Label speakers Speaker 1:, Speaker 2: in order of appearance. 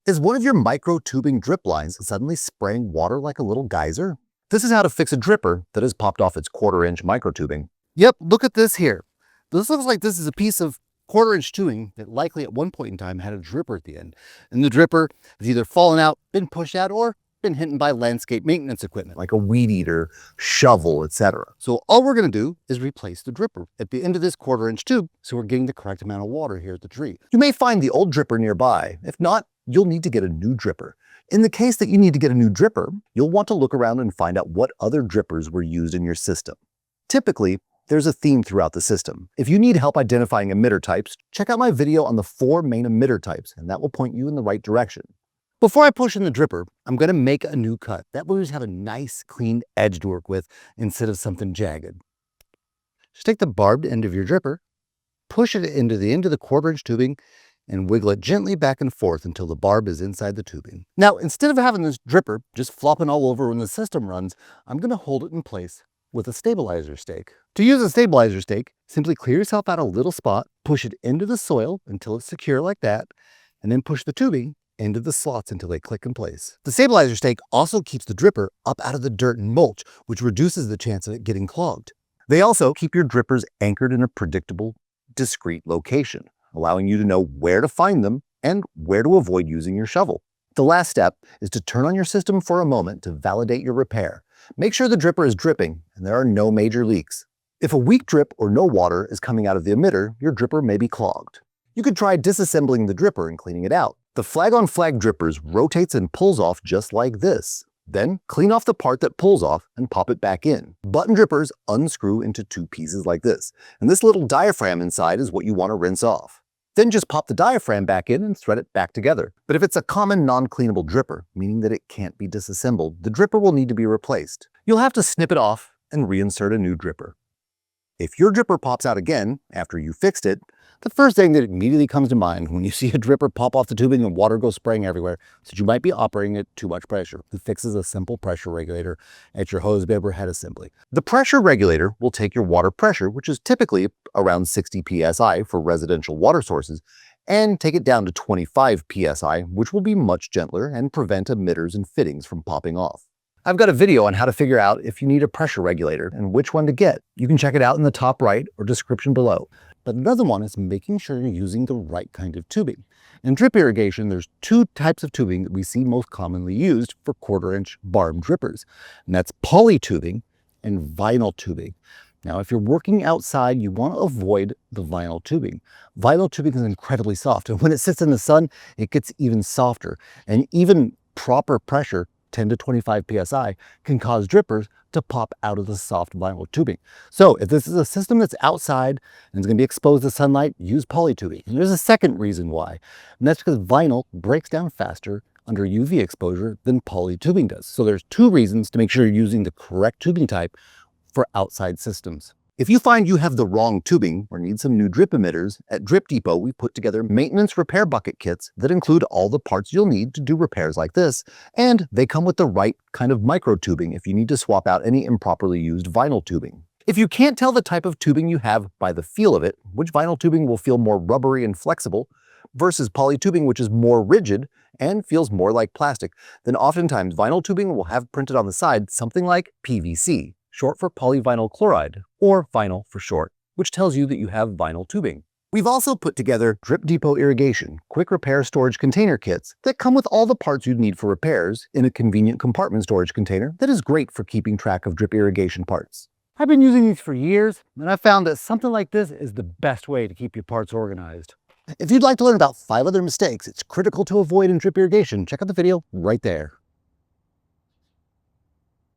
Speaker 1: Is one of your micro-tubing drip lines suddenly spraying water like a little geyser? This is how to fix a dripper that has popped off its quarter-inch microtubing. Yep, look at this here. This looks like this is a piece of quarter-inch tubing that likely at one point in time had a dripper at the end. And the dripper has either fallen out, been pushed out, or been hit by landscape maintenance equipment like a weed eater, shovel, etc. So all we're going to do is replace the dripper at the end of this quarter-inch tube so we're getting the correct amount of water here at the tree. You may find the old dripper nearby. If not, you'll need to get a new dripper. In the case that you need to get a new dripper, you'll want to look around and find out what other drippers were used in your system. Typically, there's a theme throughout the system. If you need help identifying emitter types, check out my video on the 4 main emitter types, and that will point you in the right direction. Before I push in the dripper, I'm going to make a new cut. That way we just have a nice, clean edge to work with instead of something jagged. Just take the barbed end of your dripper, push it into the end of the quarter-inch tubing, and wiggle it gently back and forth until the barb is inside the tubing. Now, instead of having this dripper just flopping all over when the system runs, I'm going to hold it in place with a stabilizer stake. To use a stabilizer stake, simply clear yourself out a little spot, push it into the soil until it's secure like that, and then push the tubing into the slots until they click in place. The stabilizer stake also keeps the dripper up out of the dirt and mulch, which reduces the chance of it getting clogged. They also keep your drippers anchored in a predictable, discrete location, allowing you to know where to find them and where to avoid using your shovel. The last step is to turn on your system for a moment to validate your repair. Make sure the dripper is dripping and there are no major leaks. If a weak drip or no water is coming out of the emitter, your dripper may be clogged. You could try disassembling the dripper and cleaning it out. The flag-on-flag drippers rotates and pulls off just like this. Then clean off the part that pulls off and pop it back in. Button drippers unscrew into 2 pieces like this, and this little diaphragm inside is what you want to rinse off. Then just pop the diaphragm back in and thread it back together. But if it's a common non-cleanable dripper, meaning that it can't be disassembled, the dripper will need to be replaced. You'll have to snip it off and reinsert a new dripper. If your dripper pops out again after you fixed it, the first thing that immediately comes to mind when you see a dripper pop off the tubing and water goes spraying everywhere is that you might be operating at too much pressure. The fix is a simple pressure regulator at your hose bib or head assembly. The pressure regulator will take your water pressure, which is typically around 60 psi for residential water sources, and take it down to 25 psi, which will be much gentler and prevent emitters and fittings from popping off. I've got a video on how to figure out if you need a pressure regulator and which one to get. You can check it out in the top right or description below. But another one is making sure you're using the right kind of tubing. In drip irrigation, there's 2 types of tubing that we see most commonly used for quarter-inch barb drippers, and that's poly tubing and vinyl tubing. Now, if you're working outside, you want to avoid the vinyl tubing. Vinyl tubing is incredibly soft, and when it sits in the sun, it gets even softer. And even proper pressure, 10 to 25 psi, can cause drippers to pop out of the soft vinyl tubing. So if this is a system that's outside and is going to be exposed to sunlight, use poly tubing. And there's a second reason why, and that's because vinyl breaks down faster under UV exposure than poly tubing does. So there's 2 reasons to make sure you're using the correct tubing type for outside systems. If you find you have the wrong tubing or need some new drip emitters, at Drip Depot we put together maintenance repair bucket kits that include all the parts you'll need to do repairs like this, and they come with the right kind of micro tubing if you need to swap out any improperly used vinyl tubing. If you can't tell the type of tubing you have by the feel of it, which vinyl tubing will feel more rubbery and flexible versus poly tubing, which is more rigid and feels more like plastic, then oftentimes vinyl tubing will have printed on the side something like PVC, short for polyvinyl chloride, or vinyl for short, which tells you that you have vinyl tubing. We've also put together Drip Depot Irrigation quick repair storage container kits that come with all the parts you'd need for repairs in a convenient compartment storage container that is great for keeping track of drip irrigation parts. I've been using these for years, and I found that something like this is the best way to keep your parts organized. If you'd like to learn about 5 other mistakes it's critical to avoid in drip irrigation, check out the video right there.